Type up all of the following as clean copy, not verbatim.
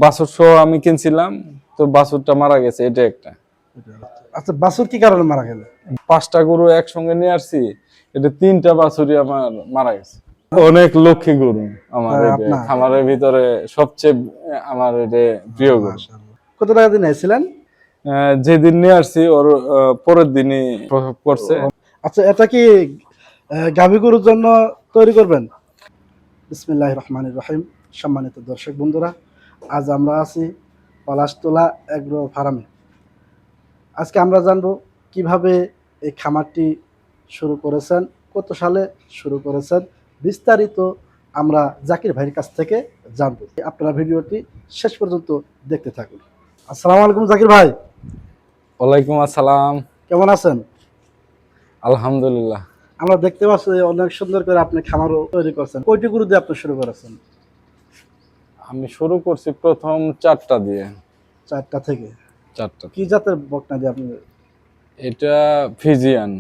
বাছুর সহ আমি কিনছিলাম, তো বাছুরটা মারা গেছে, এটা একটা। আচ্ছা, বাছুর কি কারণে মারা গেল? 5টা গরু একসঙ্গে নিয়ে আসছি, এটা 3টা বাছুরই আমার মারা গেছে। অনেক লক্ষ্মী গরু আমার, এটা আপনার খামারের ভিতরে সবচেয়ে আমার এটা প্রিয় গরু। মাশাআল্লাহ। কত টাকা দিয়ে নিয়েছিলেন? যেদিন নিয়ে আসছি ওর পরের দিনই প্রসব করছে। আচ্ছা, এটা কি গাভী গরুর জন্য তৈরি করবেন? বিসমিল্লাহির রহমানির রহিম। সম্মানিত দর্শক বন্ধুরা, আজ আমরা আছি পলাশতলা এগ্রো ফার্মে। আজকে আমরা জানবো কিভাবে এই খামারটি শুরু করেছেন, কত সালে শুরু করেছেন, বিস্তারিত আমরা জাকির ভাইয়ের কাছ থেকে জানবো। আপনারা ভিডিওটি শেষ পর্যন্ত দেখতে থাকুন। আসসালামু আলাইকুম জাকির ভাই। ওয়ালাইকুম আসসালাম। কেমন আছেন? আলহামদুলিল্লাহ। আমরা দেখতে পাচ্ছি অনেক সুন্দর করে আপনি খামারও তৈরি করছেন। কয়টি গরু দিয়ে আপনি শুরু করেছেন? আমি শুরু করছি প্রথম 4টা দিয়ে। 4টা থেকে? 4টা। কি জাতের বকনা দিয়ে আপনি? এটা ফিজিয়ান।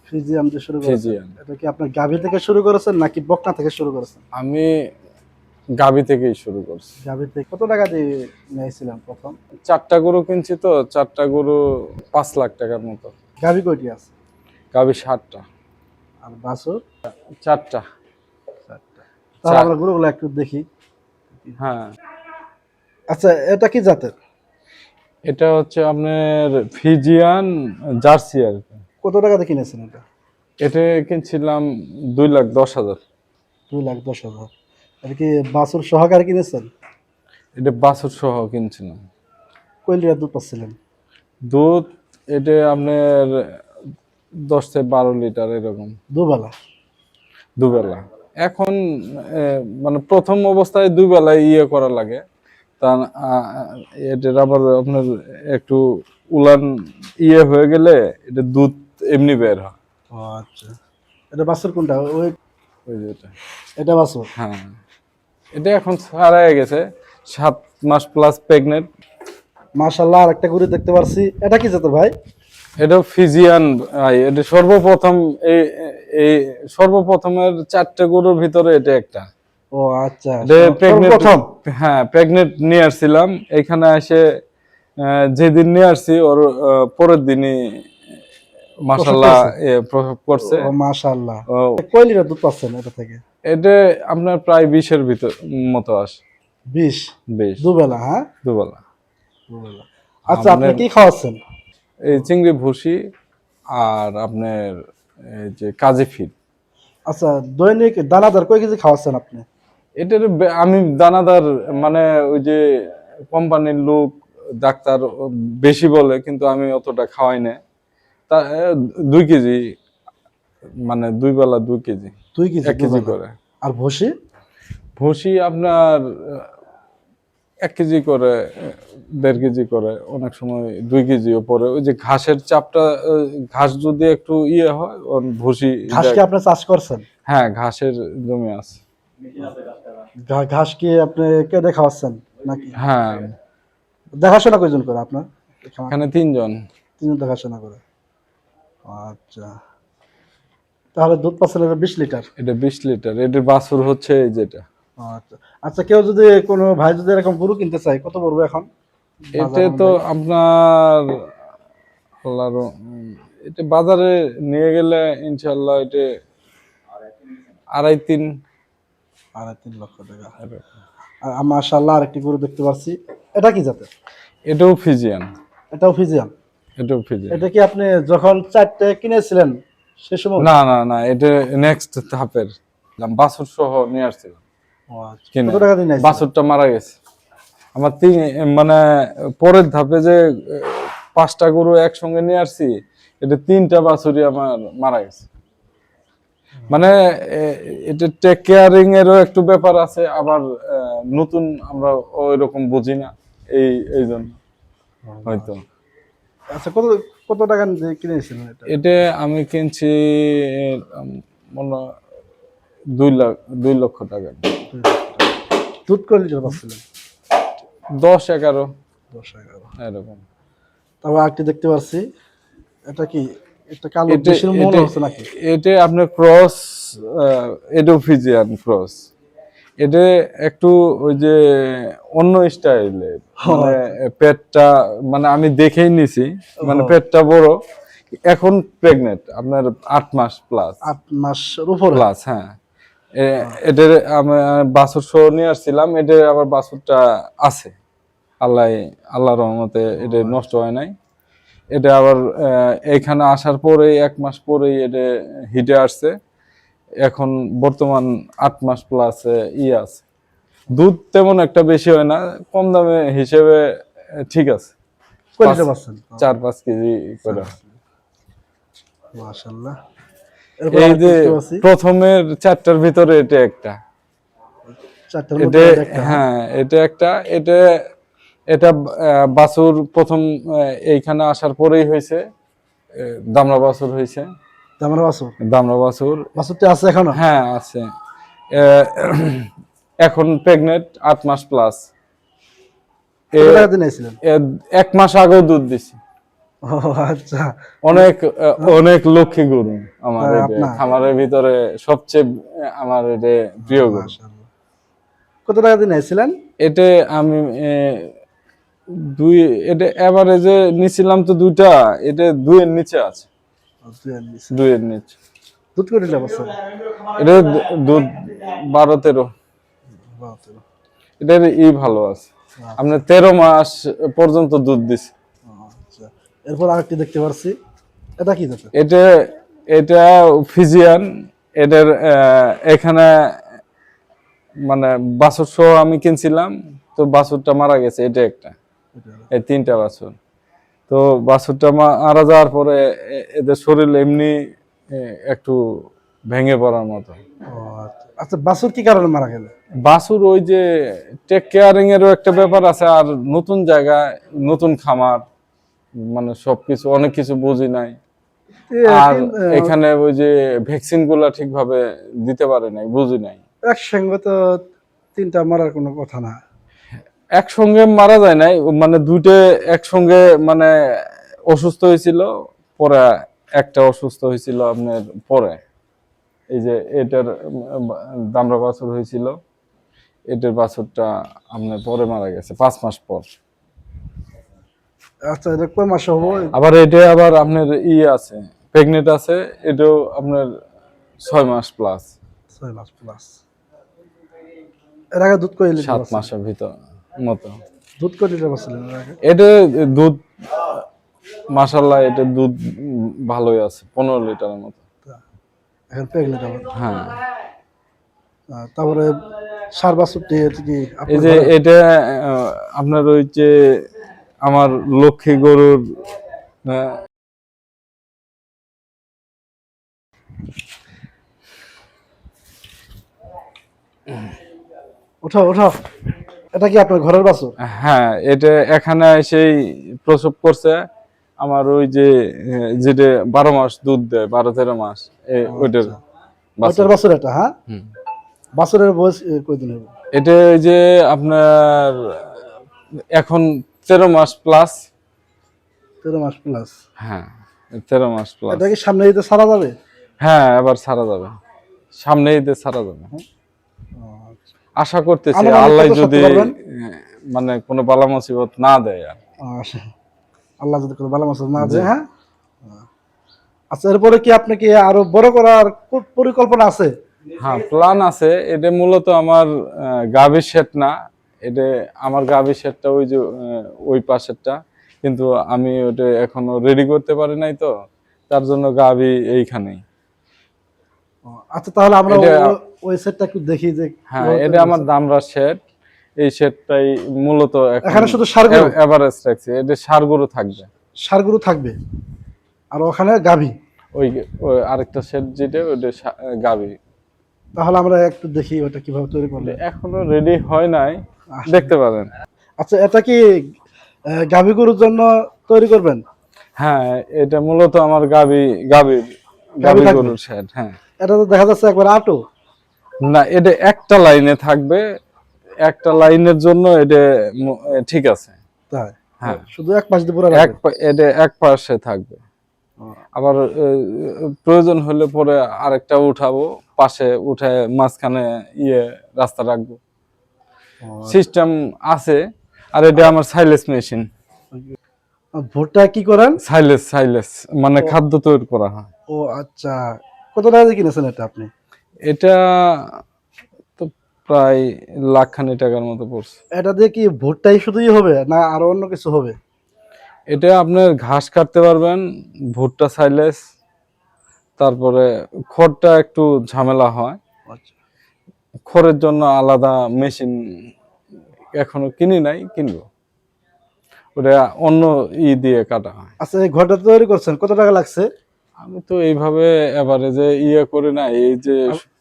ফ্রিজিয়াম দিয়ে শুরু করেছেন? ফিজিয়ান। এটা কি আপনার গাভী থেকে শুরু করেছেন নাকি বকনা থেকে শুরু করেছেন? আমি গাবি থেকেই শুরু করছি। গাভী থেকে কত টাকা দিয়ে নিয়েছিলেন প্রথম? 4টা গরু কিনছি, তো 4টা গরু 5 লাখ টাকার মতো। গাভী কয়টি আছে? গাবি 7টা। আর বাছুর? 4টা। 4টা। তাহলে আমরা গরুগুলো একটু দেখি। হ্যাঁ, আচ্ছা, এটা কি জাতের? এটা হচ্ছে আপনার ফিজিয়ান জার্সি আর কি। কত টাকা দিয়ে কিনেছেন এটা? এটা কিনছিলাম 2,10,000। 2,10,000। এটা কি বাছুর সহকারে কিনেছেন? এটা বাছুর সহ কিনছিলাম। কয় লিটার দুধ পাচ্ছিলেন? দুধ এটা আপনার 10 থেকে 12 লিটার এরকম, দুবেলা? দুবেলা। এখন মানে প্রথম অবস্থায় 2 বেলায় করা লাগে, তা এটা আবার আপনার একটু উলান হয়ে গেলে এটা দুধ এমনি বের হয়। ও আচ্ছা, এটা বাছুর কোনটা? ওই যেটা, এটা বাছুর? হ্যাঁ, এটা এখন ছাড়াই গেছে, 7 মাস প্লাস প্রেগনেন্ট। মাশাআল্লাহ। আর একটা গরু দেখতে পাচ্ছি, এটা কি জাতের ভাই? এটা ফিজিয়ান। এটা সর্বপ্রথম এই এই সর্বপ্রথমের 4টে গরুর ভিতরে এটা একটা। ও আচ্ছা, প্রথম, হ্যাঁ, প্রেগনেন্ট নিয়ে আসছিলাম এখানে এসে। যেদিন নিয়ে আসছি ওর পরের দিনই মাশাআল্লাহ প্রসব করছে। ও মাশাআল্লাহ। কয় লিটার দুধ পাচ্ছেন এটা থেকে? এটা আপনার প্রায় 20-এর ভিতর মতো আসে। 20? 20 দুবেলা? হ্যাঁ, দুবেলা। দুবেলা। আচ্ছা, আপনি কি খাওয়াচ্ছেন? এই চিংড়ি ভুসি আর আপনার এই যে কাজী ফিড। আচ্ছা, দৈনিক দানাদার কয় কেজি খাওয়াচ্ছেন আপনি? এটার আমি দানাদার মানে ওই যে কোম্পানির লোক ডাক্তার বেশি বলে, কিন্তু আমি অতটা খাওয়াই না। তা 2 কেজি, মানে 2 বেলা 2 কেজি, 2 কেজি? 1 কেজি করে। আর ভুসি? ভুসি আপনার 1 কেজি করে, 1.5 কেজি করে, অনেক সময় 2 কেজিও পরে। ওই যে ঘাসের চাপটা, ঘাস যদি একটু হয় ভুসি। ঘাস কি আপনি চাষ করছেন? হ্যাঁ, ঘাসের জমি আছে। ঘাস কি আপনি কেটে খাওয়াচ্ছেন নাকি? হ্যাঁ, দেখাশোনা কয়জন করে আপনার? এখানে 3 জন। 3 জন দেখাশোনা করে। আচ্ছা, তাহলে দুধ পাচ্ছেন 20 লিটার? এটা 20 লিটার। এটার বাছুর হচ্ছে এই যেটা। আচ্ছা আচ্ছা, কেউ যদি কোনো ভাই যদি এরকম গরু কিনতে চায়, কত পড়বে এখন? এতে তো আপনার আল্লাহর এটা বাজারে নিয়ে গেলে ইনশাআল্লাহ এটা 2.5-3। 2.5-3 লক্ষ টাকা। আর মাশাআল্লাহ, আরেকটি গরু দেখতে পাচ্ছি, এটা কি জাতের? এটাও ফিজিয়ান। এটাও ফিজিয়ান? এটাও ফিজিয়ান। এটা কি আপনি যখন 4টে কিনেছিলেন সে সময়? না না না, এটা নেক্সট ধাপের। বাছুর সহ নিয়ে আসছিলাম। ও আচ্ছা, কত টাকা দিয়ে নিয়েছিলেন? বাছুরটা মারা গেছে আমার। মানে পরের ধাপে যে 5টা গরু একসঙ্গে নিয়ে আসছি, এটা 3টা বাছুরই আমার মারা গেছে। মানে এটা টেক কেয়ারিং এরও একটু ব্যাপার আছে, আবার নতুন আমরা ওই রকম বুঝি না, এই জন্য হয়তো। আচ্ছা, কত কত টাকা দিয়ে কিনেছিলেন এটা? এটা আমি কিনছি মনে হয় 2 লক্ষ টাকা। দুধ কয় লিটার পাচ্ছিলেন? 10-11 10-11 এরকম। তারপর আরেকটি দেখতে পাচ্ছি, এটা কি একটা কালো দেশীয় মনে হচ্ছে নাকি? এটা আপনার ক্রস, এডোফিজিয়ান ক্রস। এটা একটু ওই যে অন্য স্টাইলের, মানে পেটটা, মানে আমি দেখেই নিছি, মানে পেটটা বড়। এখন প্রেগনেন্ট, আপনার 8 মাস প্লাস। 8 মাসের উপরে? প্লাস, হ্যাঁ। এটার আমি বাছুর সহ নিয়ে আসছিলাম, এটার আবার বাছুরটা আছে। আল্লাহর রহমতে এটা নষ্ট হয় নাই। এটা আবার এখানে আসার পরেই 1 মাস পরেই এটা হিটে আসছে। এখন বর্তমান 8 মাস প্লাস আছে। দুধ তেমন একটা বেশি হয় না, কম দামে হিসেবে ঠিক আছে। কয় লিটার পাচ্ছেন? 4-5 কেজি করে। মাশাআল্লাহ। এই যে প্রথমের 4টার ভিতরে এটা একটা, 4টার এটা মধ্যে একটা। হ্যাঁ, এটা বাছুর প্রথম এইখানে আসার পরেই হয়েছে, দামড়া বাছুর হয়েছে। দামড়া বাছুর? দামড়া বাছুর। বাছুরটা আছে এখনো? হ্যাঁ, আছে। এখন প্রেগনেন্ট 8 মাস প্লাস। কত টাকা দিয়ে নিয়েছিলেন? 1 মাস আগেও দুধ দিছি। ও আচ্ছা। অনেক লক্ষ্মী গরু আমার, হ্যাঁ, এটা আপনার? খামারের ভিতরে সবচেয়ে আমার এটা প্রিয় গরু। মাশাআল্লাহ। কত টাকা দিয়ে নিয়েছিলেন? এটা আমি এটা এভারেজে নিছিলাম তো 2টা, এটা 2-এর নিচে আছে। 2-এর নিচে। দুধ কত লিটার পাচ্ছেন? এটা দুধ 12-13। এটার ভালো আছে, আপনার 13 মাস পর্যন্ত দুধ দিছে। আচ্ছা। এরপর আরেকটি দেখতে পাচ্ছি, এটা কি জাতের? এটা ফিজিয়ান। এটার এখানে মানে বাছুর সহ আমি কিনছিলাম, তো বাছুরটা মারা গেছে। এটা একটা, এই 3টা বাছুর। তো বাছুরটা মারা যাওয়ার পরে এদের শরীর এমনি একটু ভেঙে পড়ার মতো। আচ্ছা, বাছুর কি কারণে মারা গেল? বাছুর ওই যে টেক কেয়ারিং এরও একটা ব্যাপার আছে, আর নতুন জায়গায় নতুন খামার, মানে সবকিছু অনেক কিছু বুঝি নাই। আর এখানে ওই যে ভ্যাকসিন গুলা ঠিকভাবে দিতে পারে নাই, বুঝি নাই। একসঙ্গে তো 3টা মারার কোনো কথা না। একসঙ্গে মারা যায় নাই, মানে 2টে একসঙ্গে, মানে অসুস্থ হয়েছিল, পরে একটা অসুস্থ হয়েছিল আপনার পরে। এই যে এটার দামড়া বাছুর হয়েছিল, এটার বাছুরটা আপনার পরে মারা গেছে 5 মাস পর। আচ্ছা, এটা কয় মাস হবো? আবার এটা আবার আপনার আছে, প্রেগনেন্ট আছে। এটাও আপনার 6 মাস প্লাস। 6 মাস প্লাস। এর আগে দুধ কয় লিটার? 7 মাসের ভিতর মতো। দুধ কয় লিটার পাচ্ছিলেন এর আগে? এটা দুধ মাশাআল্লাহ, এটা দুধ ভালোই আছে, 15 লিটারের মতো। এখন প্রেগনেন্ট আবার? হ্যাঁ। তারপরে সার বাছুরটি কি এই যে এটা আপনার ওই যে আমার লক্ষ্মী গরুর ওঠাও ওঠাও, এটা কি আপনার ঘরের বাছুর? হ্যাঁ, এটা এখানে এসেই প্রসব করছে। আমার ওই যে যেটা 12 মাস দুধ দেয়, 12-13 মাস, ওইটার বাছুর এটা। হ্যাঁ, বাছুরের বয়স কয়দিন হবে? এটা ওই যে আপনার এখন 13 মাস প্লাস। 13 মাস প্লাস? হ্যাঁ, 13 মাস প্লাস। এটা কি সামনে ঈদে ছাড়া যাবে? হ্যাঁ, এবার ছাড়া যাবে, সামনে ঈদে ছাড়া যাবে। আশা করতেছি আল্লাহ যদি মানে কোনো বালা মুসিবত না দেয়। আল্লাহ যদি কোনো বালা মুসিবত না দেয়। হ্যাঁ। আচ্ছা, এরপরে কি আপনি কি আরো বড় করার পরিকল্পনা আছে? হ্যাঁ, প্ল্যান আছে। এটা মূলত আমার গাভীর শেড না, এটা আমার গাভীর শেডটা ওই যে ওই পাশেরটা, কিন্তু আমি ওটা এখনো রেডি করতে পারি নাই, তো তার জন্য গাভী এইখানেই। আচ্ছা, তাহলে আমরা ওই সেটটা একটু দেখি যে। হ্যাঁ, এটা আমার দামড়া শেড। এই শেডটাই মূলত এখানে শুধু ষাঁড়গরু এভারেজ রাখছি। এটা ষাঁড়গরু থাকবে। ষাঁড়গরু থাকবে, আর ওখানে গাভী। ওই আরেকটা শেড যেটা, ওটা গাভী। তাহলে আমরা একটু দেখি ওটা কিভাবে তৈরি করলে। এখনো রেডি হয় নাই, দেখতে পারেন। আচ্ছা, এটা কি গাভী গরুর জন্য তৈরি করবেন? হ্যাঁ, এটা মূলত আমার গাভী গরুর শেড। হ্যাঁ, এটা তো দেখা যাচ্ছে একবার আটো। না, এটা একটা লাইনে থাকবে, একটা লাইনের জন্য এটা ঠিক আছে। তাই? হ্যাঁ, শুধু এক পাশ দিয়ে পুরো এটা এক পাশে থাকবে। আবার প্রয়োজন হলে পরে আরেকটা উঠাবো, পাশে উঠে মাঝখানে রাস্তা রাখবো, সিস্টেম আছে। আর এটা আমার সাইলেস মেশিন। ভুট্টা কি করেন? সাইলেস মানে খাদ্য তৈরি করা হয়। ও আচ্ছা, কত টাকা দিয়ে কিনেছেন এটা আপনি? এটা তো প্রায় লাখখানি টাকার মতো পড়ছে। এটা দিয়ে কি ভুট্টাই শুধুই হবে না আরো অন্য কিছু হবে? এটা আপনার ঘাস কাটতে পারবেন, ভুট্টা সাইলেস, তারপরে খড়টা একটু ঝামেলা হয়, আচ্ছা খড়ের জন্য আলাদা মেশিন এখনো কিনি নাই, কিনবো। ওটা অন্য দিয়ে কাটা হয়। আচ্ছা, এই ঘরটা তৈরি করছেন কত টাকা লাগছে? আমি তো এইভাবে এভারেজে করে না, এই যে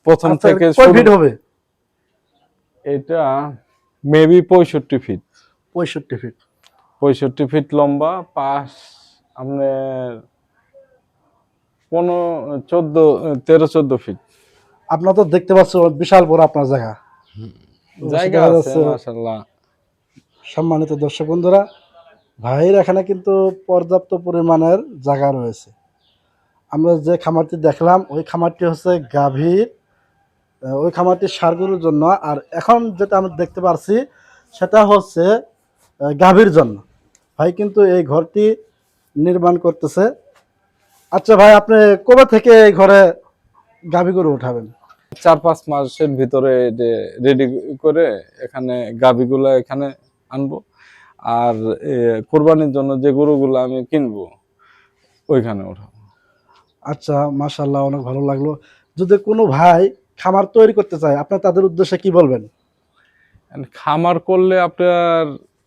প্রথম আচ্ছা, থেকে কয় ফিট হবে? এটা মেবি 65 ফিট। 65 ফিট। 65 ফিট লম্বা, পাশ আপনার 13-14 ফিট। আপনার তো দেখতে পাচ্ছ বিশাল বড় আপনার জায়গা। জায়গা দেখা আছে যাচ্ছে। মাশাআল্লাহ। সম্মানিত দর্শক বন্ধুরা, ভাইয়ের এখানে কিন্তু পর্যাপ্ত পরিমাণের জায়গা রয়েছে। আমরা যে খামারটি দেখলাম ওই খামারটি হচ্ছে গাভীর, ওই খামারটি ষাঁড় গরুর জন্য। আর এখন যেটা আমি দেখতে পারছি সেটা হচ্ছে গাভীর জন্য। ভাই কিন্তু এই ঘরটি নির্মাণ করতেছে। আচ্ছা ভাই, আপনি কবে থেকে এই ঘরে গাভী গরু উঠাবেন? 4-5 মাসের ভিতরে রেডি করে এখানে গাভীগুলা এখানে আনবো। আর কোরবানির জন্য যে গরুগুলো আমি কিনবো ওইখানে ওঠাবো। আচ্ছা, মাশাআল্লাহ, অনেক ভালো লাগলো। যদি কোনো ভাই খামার তৈরি করতে চায় আপনি তাদের উদ্দেশ্যে কি বলবেন? খামার করলে আপনার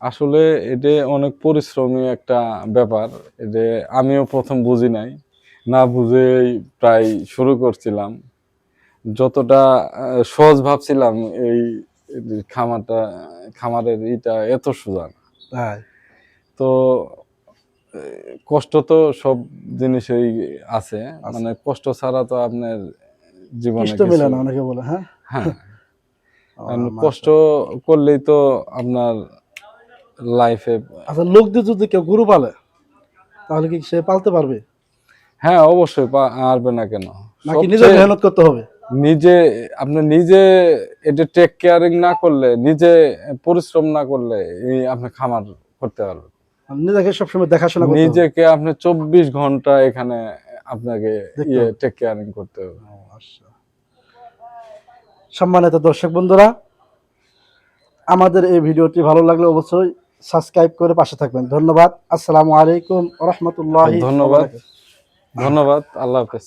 আসলে এটা অনেক পরিশ্রমী একটা ব্যাপার। এটা আমিও প্রথম বুঝি নাই, না বুঝেই প্রায় শুরু করছিলাম। যতটা সহজ ভাবছিলাম এই খামারের এত সোজা না। তাই? তো কষ্ট তো সব জিনিসেই আছে, মানে কষ্ট ছাড়া তো আপনার জীবনে কষ্ট মেলে না অনেকে বলে। হ্যাঁ হ্যাঁ, কষ্ট করলেই তো আপনার লাইফে। আচ্ছা, লোক দিয়ে যদি কেউ গরু পালে তাহলে কি সে পালতে পারবে? হ্যাঁ অবশ্যই, পারবে না কেন? নাকি নিজে মেহনত করতে হবে? আপনি নিজে এটা টেক কেয়ারিং না করলে, নিজে পরিশ্রম না করলে আপনি খামার করতে পারবেন। নিজেকে সবসময় দেখাশোনা করতে হবে। নিজেকে আপনি 24 ঘন্টা এখানে আপনাকে টেক কেয়ারিং করতে হবে। সম্মানিত দর্শক বন্ধুরা, আমাদের এই ভিডিওটি ভালো লাগলে অবশ্যই সাবস্ক্রাইব করে পাশে থাকবেন। ধন্যবাদ। আসসালামু আলাইকুম ওয়া রাহমাতুল্লাহি। ধন্যবাদ। আল্লাহ হাফেজ।